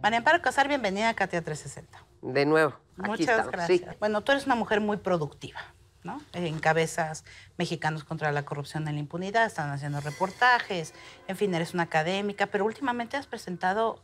María Amparo Casar, bienvenida a Katia 360. De nuevo, aquí Muchas estamos. gracias. Sí. Bueno, tú eres una mujer muy productiva, ¿no? Encabezas Mexicanos contra la Corrupción y la Impunidad, están haciendo reportajes, en fin, eres una académica, pero últimamente has presentado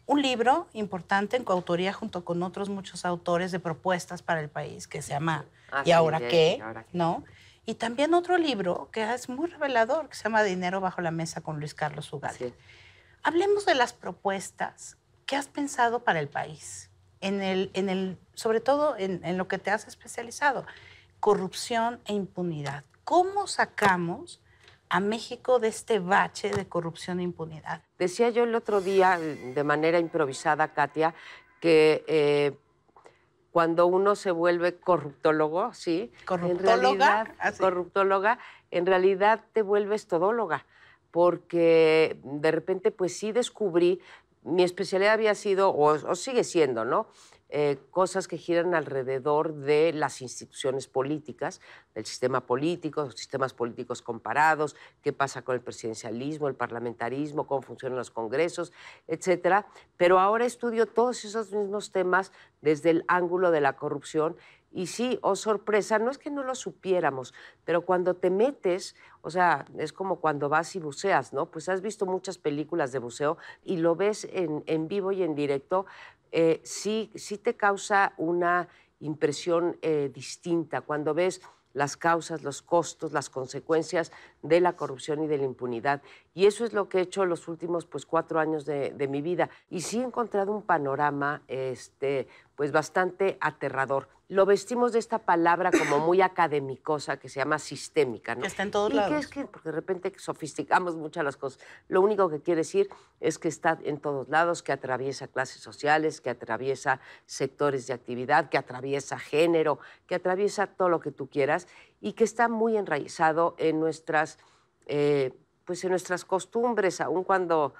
un libro importante en coautoría junto con otros muchos autores de propuestas para el país, que se llama ¿Y ahora qué? ¿No? Y también otro libro que es muy revelador, que se llama Dinero bajo la mesa con Luis Carlos Ugalde. Sí. Hablemos de las propuestas. ¿Qué has pensado para el país? Sobre todo en lo que te has especializado, corrupción e impunidad. ¿Cómo sacamos a México de este bache de corrupción e impunidad? Decía yo el otro día, de manera improvisada, Katia, que cuando uno se vuelve corruptólogo, ¿sí? ¿Corruptóloga? Corruptóloga, en realidad te vuelves todóloga, porque de repente, pues sí descubrí, mi especialidad había sido, o sigue siendo, ¿no? Cosas que giran alrededor de las instituciones políticas, del sistema político, los sistemas políticos comparados, qué pasa con el presidencialismo, el parlamentarismo, cómo funcionan los congresos, etcétera. Pero ahora estudio todos esos mismos temas desde el ángulo de la corrupción. Y sí, oh sorpresa, no es que no lo supiéramos, pero cuando te metes, o sea, es como cuando vas y buceas, ¿no? Pues has visto muchas películas de buceo y lo ves en vivo y en directo, sí te causa una impresión distinta cuando ves las causas, los costos, las consecuencias de la corrupción y de la impunidad. Y eso es lo que he hecho los últimos 4 años de mi vida. Y sí he encontrado un panorama pues bastante aterrador. Lo vestimos de esta palabra como muy academicosa que se llama sistémica, ¿no? Que está en todos ¿Y lados. qué es que? Porque de repente sofisticamos muchas las cosas. Lo único que quiere decir es que está en todos lados, que atraviesa clases sociales, que atraviesa sectores de actividad, que atraviesa género, que atraviesa todo lo que tú quieras y que está muy enraizado en nuestras, pues en nuestras costumbres, aun cuando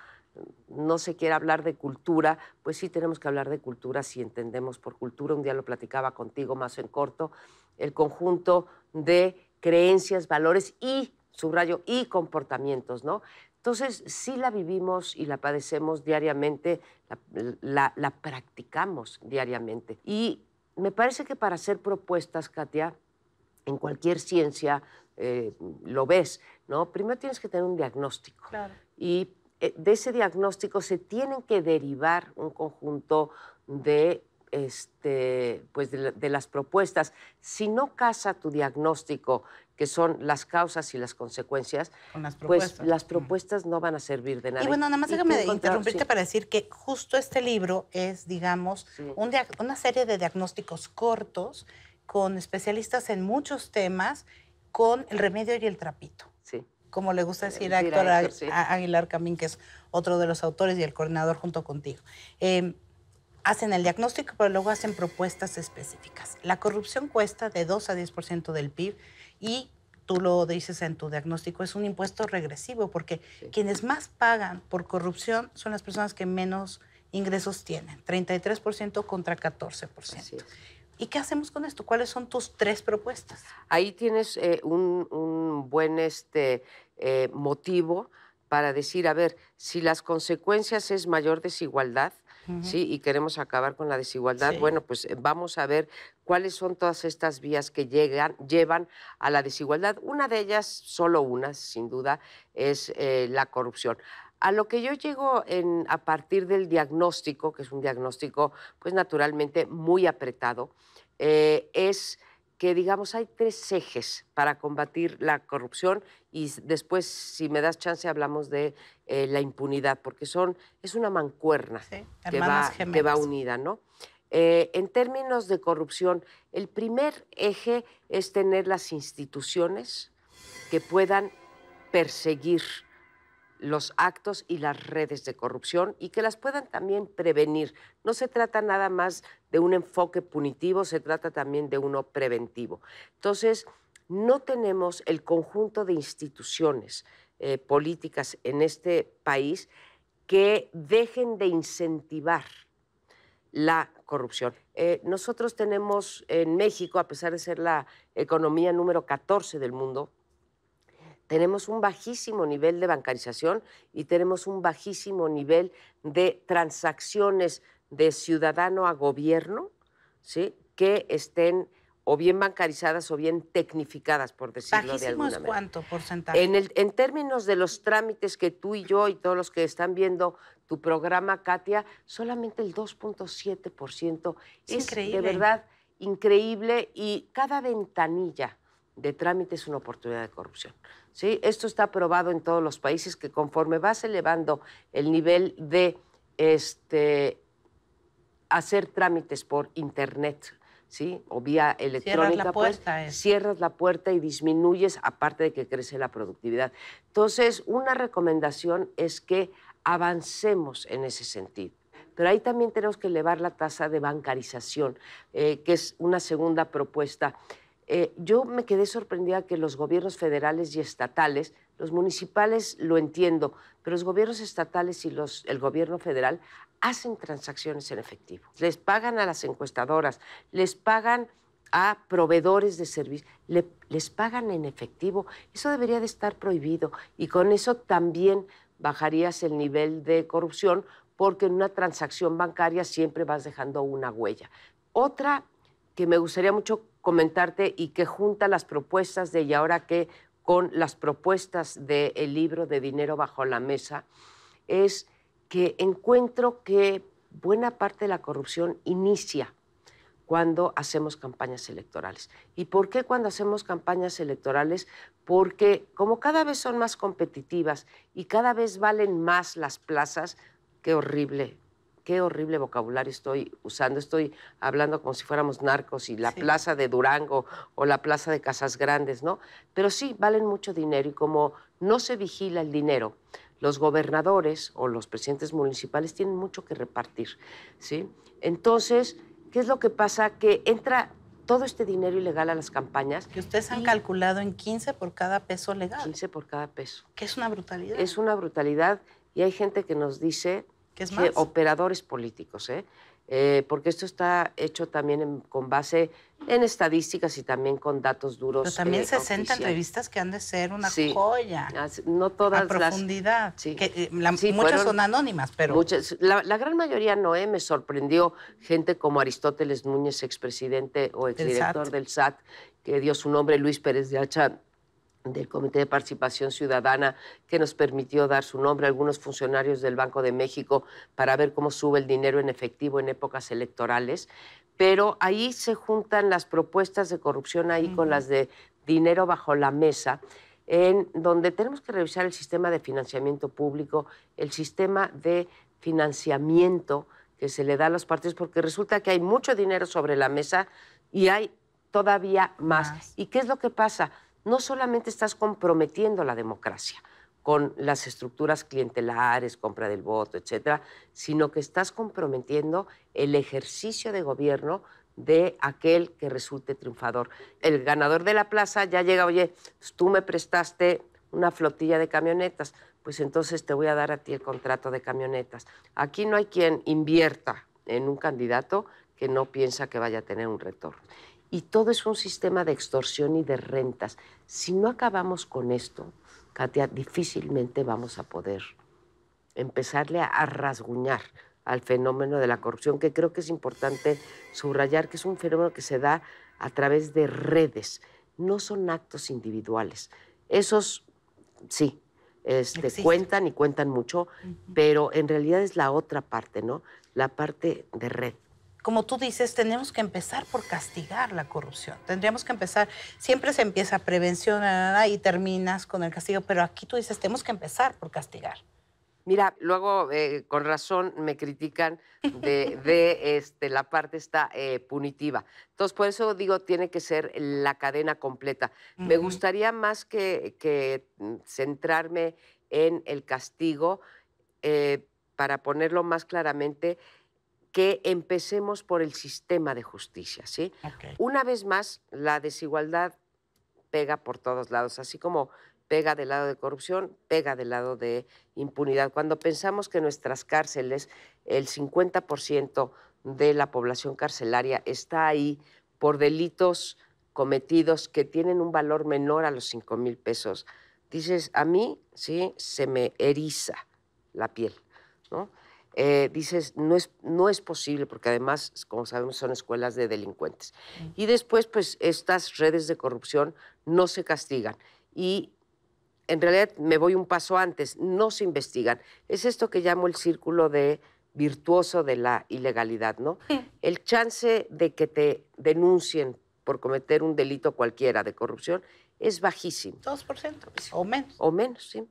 no se quiere hablar de cultura, pues sí tenemos que hablar de cultura si entendemos por cultura. Un día lo platicaba contigo más en corto, el conjunto de creencias, valores y, subrayo, y comportamientos, ¿no? Entonces, sí la vivimos y la padecemos diariamente, la practicamos diariamente. Y me parece que para hacer propuestas, Katia, en cualquier ciencia lo ves, ¿no? Primero tienes que tener un diagnóstico. Claro. Y de ese diagnóstico se tienen que derivar un conjunto de, pues de las propuestas. Si no casa tu diagnóstico, que son las causas y las consecuencias, Con las pues propuestas. las propuestas no van a servir de nada. Y bueno, nada más Y tú déjame interrumpirte sí. para decir que justo este libro es, digamos, Sí. una serie de diagnósticos cortos con especialistas en muchos temas, con el remedio y el trapito. Sí. Como le gusta decir a Decir Héctor Héctor, sí. Aguilar Camín, que es otro de los autores y el coordinador junto contigo. Hacen el diagnóstico, pero luego hacen propuestas específicas. La corrupción cuesta de 2 a 10% del PIB y tú lo dices en tu diagnóstico, es un impuesto regresivo porque Sí. quienes más pagan por corrupción son las personas que menos ingresos tienen, 33% contra 14%. Así es. ¿Y qué hacemos con esto? ¿Cuáles son tus 3 propuestas? Ahí tienes un buen motivo para decir, a ver, si las consecuencias es mayor desigualdad, ¿sí? Y queremos acabar con la desigualdad, Sí. bueno, pues vamos a ver cuáles son todas estas vías que llevan a la desigualdad. Una de ellas, solo una, sin duda, es la corrupción. A lo que yo llego a partir del diagnóstico, que es un diagnóstico, pues naturalmente muy apretado, es que, digamos, hay 3 ejes para combatir la corrupción y después, si me das chance, hablamos de la impunidad, porque es una mancuerna Sí, que hermanas va gemelas. unida, ¿no? En términos de corrupción, el primer eje es tener las instituciones que puedan perseguir los actos y las redes de corrupción y que las puedan también prevenir. No se trata nada más de un enfoque punitivo, se trata también de uno preventivo. Entonces, no tenemos el conjunto de instituciones políticas en este país que dejen de incentivar la corrupción. Nosotros tenemos en México, a pesar de ser la economía número 14 del mundo, tenemos un bajísimo nivel de bancarización y tenemos un bajísimo nivel de transacciones de ciudadano a gobierno, ¿sí?, que estén o bien bancarizadas o bien tecnificadas, por decirlo de ¿Bajísimo alguna es manera. cuánto porcentaje? En términos de los trámites que tú y yo y todos los que están viendo tu programa, Katia, solamente el 2.7% Es es de increíble. verdad increíble, y cada ventanilla de trámite es una oportunidad de corrupción, ¿sí? Esto está probado en todos los países, que conforme vas elevando el nivel de hacer trámites por internet, ¿sí?, o vía electrónica, pues cierras la puerta y disminuyes, aparte de que crece la productividad. Entonces, una recomendación es que avancemos en ese sentido. Pero ahí también tenemos que elevar la tasa de bancarización, que es una segunda propuesta. Yo me quedé sorprendida que los gobiernos federales y estatales, los municipales lo entiendo, pero los gobiernos estatales y el gobierno federal hacen transacciones en efectivo. Les pagan a las encuestadoras, les pagan a proveedores de servicios, les pagan en efectivo. Eso debería de estar prohibido, y con eso también bajarías el nivel de corrupción, porque en una transacción bancaria siempre vas dejando una huella. Otra que me gustaría mucho comentarte y que junta las propuestas de Y Ahora Qué con las propuestas del libro de Dinero Bajo la Mesa, es que encuentro que buena parte de la corrupción inicia cuando hacemos campañas electorales. ¿Y por qué cuando hacemos campañas electorales? Porque como cada vez son más competitivas y cada vez valen más las plazas, qué horrible vocabulario estoy usando. Estoy hablando como si fuéramos narcos, y la plaza de Durango o la plaza de Casas Grandes, ¿no? Pero sí, valen mucho dinero, y como no se vigila el dinero, los gobernadores o los presidentes municipales tienen mucho que repartir, ¿sí? Entonces, ¿qué es lo que pasa? Que entra todo este dinero ilegal a las campañas. Que ustedes han calculado en 15 por cada peso legal. 15 por cada peso. Que es una brutalidad. Es una brutalidad, y hay gente que nos dice que operadores políticos, porque esto está hecho también con base en estadísticas y también con datos duros. Pero también 60 entrevistas que han de ser una joya. No todas a profundidad. Sí. Muchas son anónimas, pero... La gran mayoría no, me sorprendió gente como Aristóteles Núñez, expresidente o exdirector del SAT, que dio su nombre, Luis Pérez de Hacha, del Comité de Participación Ciudadana, que nos permitió dar su nombre, algunos funcionarios del Banco de México, para ver cómo sube el dinero en efectivo en épocas electorales. Pero ahí se juntan las propuestas de corrupción ahí con las de dinero bajo la mesa, en donde tenemos que revisar el sistema de financiamiento público, el sistema de financiamiento que se le da a los partidos, porque resulta que hay mucho dinero sobre la mesa y hay todavía más. ¿Y qué es lo que pasa? No solamente estás comprometiendo la democracia con las estructuras clientelares, compra del voto, etcétera, sino que estás comprometiendo el ejercicio de gobierno de aquel que resulte triunfador. El ganador de la plaza ya llega, oye, pues tú me prestaste una flotilla de camionetas, pues entonces te voy a dar a ti el contrato de camionetas. Aquí no hay quien invierta en un candidato que no piensa que vaya a tener un retorno. Y todo es un sistema de extorsión y de rentas. Si no acabamos con esto, Katia, difícilmente vamos a poder empezarle a rasguñar al fenómeno de la corrupción, que creo que es importante subrayar que es un fenómeno que se da a través de redes, no son actos individuales. Esos, sí, cuentan y cuentan mucho, pero en realidad es la otra parte, ¿no? La parte de red. Como tú dices, tenemos que empezar por castigar la corrupción. Tendríamos que empezar, siempre se empieza prevención y terminas con el castigo, pero aquí tú dices, tenemos que empezar por castigar. Mira, luego con razón me critican de la parte esta punitiva. Entonces, por eso digo, tiene que ser la cadena completa. Me gustaría más que centrarme en el castigo, para ponerlo más claramente, que empecemos por el sistema de justicia, ¿sí? Una vez más, la desigualdad pega por todos lados, así como pega del lado de corrupción, pega del lado de impunidad. Cuando pensamos que en nuestras cárceles el 50% de la población carcelaria está ahí por delitos cometidos que tienen un valor menor a los 5,000 pesos, dices, a mí, sí, se me eriza la piel, ¿no? Dices, no es posible, porque además, como sabemos, son escuelas de delincuentes. Y después, pues, estas redes de corrupción no se castigan. Y en realidad me voy un paso antes, no se investigan. Es esto que llamo el círculo de virtuoso de la ilegalidad, ¿no? El chance de que te denuncien por cometer un delito cualquiera de corrupción es bajísimo. 2% o menos. O menos, sí.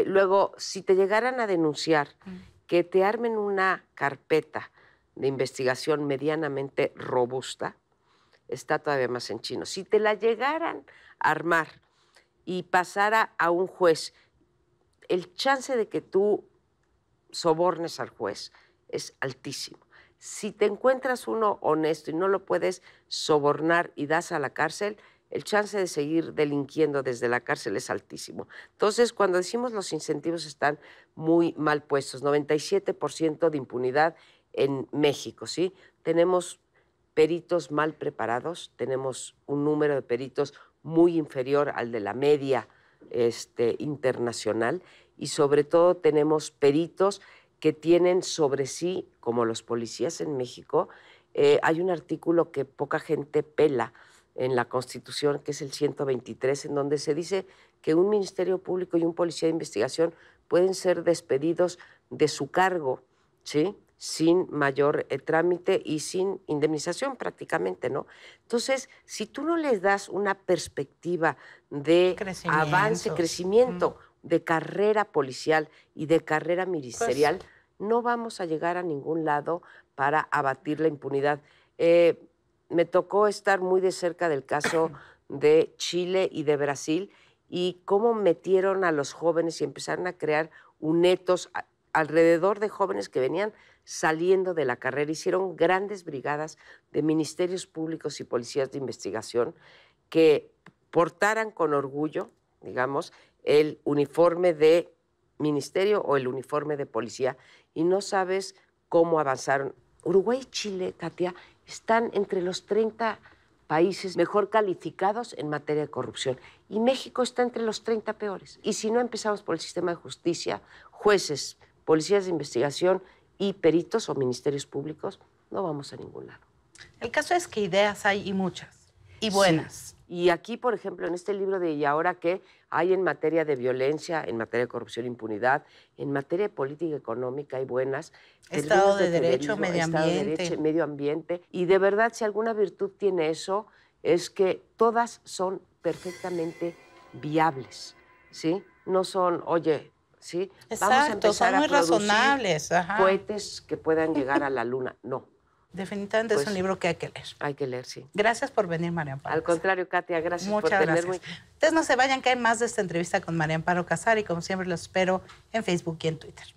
Luego, si te llegaran a denunciar, que te armen una carpeta de investigación medianamente robusta, está todavía más en chino. Si te la llegaran a armar y pasara a un juez, el chance de que tú sobornes al juez es altísimo. Si te encuentras uno honesto y no lo puedes sobornar y das a la cárcel, el chance de seguir delinquiendo desde la cárcel es altísimo. Entonces, cuando decimos los incentivos están muy mal puestos, 97% de impunidad en México, ¿sí? Tenemos peritos mal preparados, tenemos un número de peritos muy inferior al de la media internacional y sobre todo tenemos peritos que tienen sobre sí, como los policías en México, hay un artículo que poca gente pela en la Constitución, que es el 123, en donde se dice que un Ministerio Público y un policía de investigación pueden ser despedidos de su cargo, ¿sí?, sin mayor trámite y sin indemnización prácticamente, ¿no? Entonces, si tú no les das una perspectiva de avance, crecimiento, de carrera policial y de carrera ministerial, pues, no vamos a llegar a ningún lado para abatir la impunidad. Me tocó estar muy de cerca del caso de Chile y de Brasil y cómo metieron a los jóvenes y empezaron a crear unetos alrededor de jóvenes que venían saliendo de la carrera. Hicieron grandes brigadas de ministerios públicos y policías de investigación que portaran con orgullo, digamos, el uniforme de ministerio o el uniforme de policía, y no sabes cómo avanzaron. Uruguay y Chile, Katia, están entre los 30 países mejor calificados en materia de corrupción, y México está entre los 30 peores. Y si no empezamos por el sistema de justicia, jueces, policías de investigación y peritos o ministerios públicos, no vamos a ningún lado. El caso es que ideas hay y muchas, y buenas. Sí. Y aquí, por ejemplo, en este libro de ¿Y ahora qué? Hay en materia de violencia, en materia de corrupción e impunidad, en materia de política económica hay buenas. Estado de Derecho, medio ambiente. Estado de Derecho, medio ambiente. Y de verdad, si alguna virtud tiene eso, es que todas son perfectamente viables, ¿sí? No son, oye, ¿sí? Exacto, vamos a empezar son muy a producir razonables. Ajá. cohetes que puedan llegar a la luna. No. Definitivamente pues, es un libro que hay que leer. Hay que leer, sí. Gracias por venir, María Amparo. Al contrario, Katia, gracias por tenerme. Ustedes no se vayan, que hay más de esta entrevista con María Amparo Casar y como siempre los espero en Facebook y en Twitter.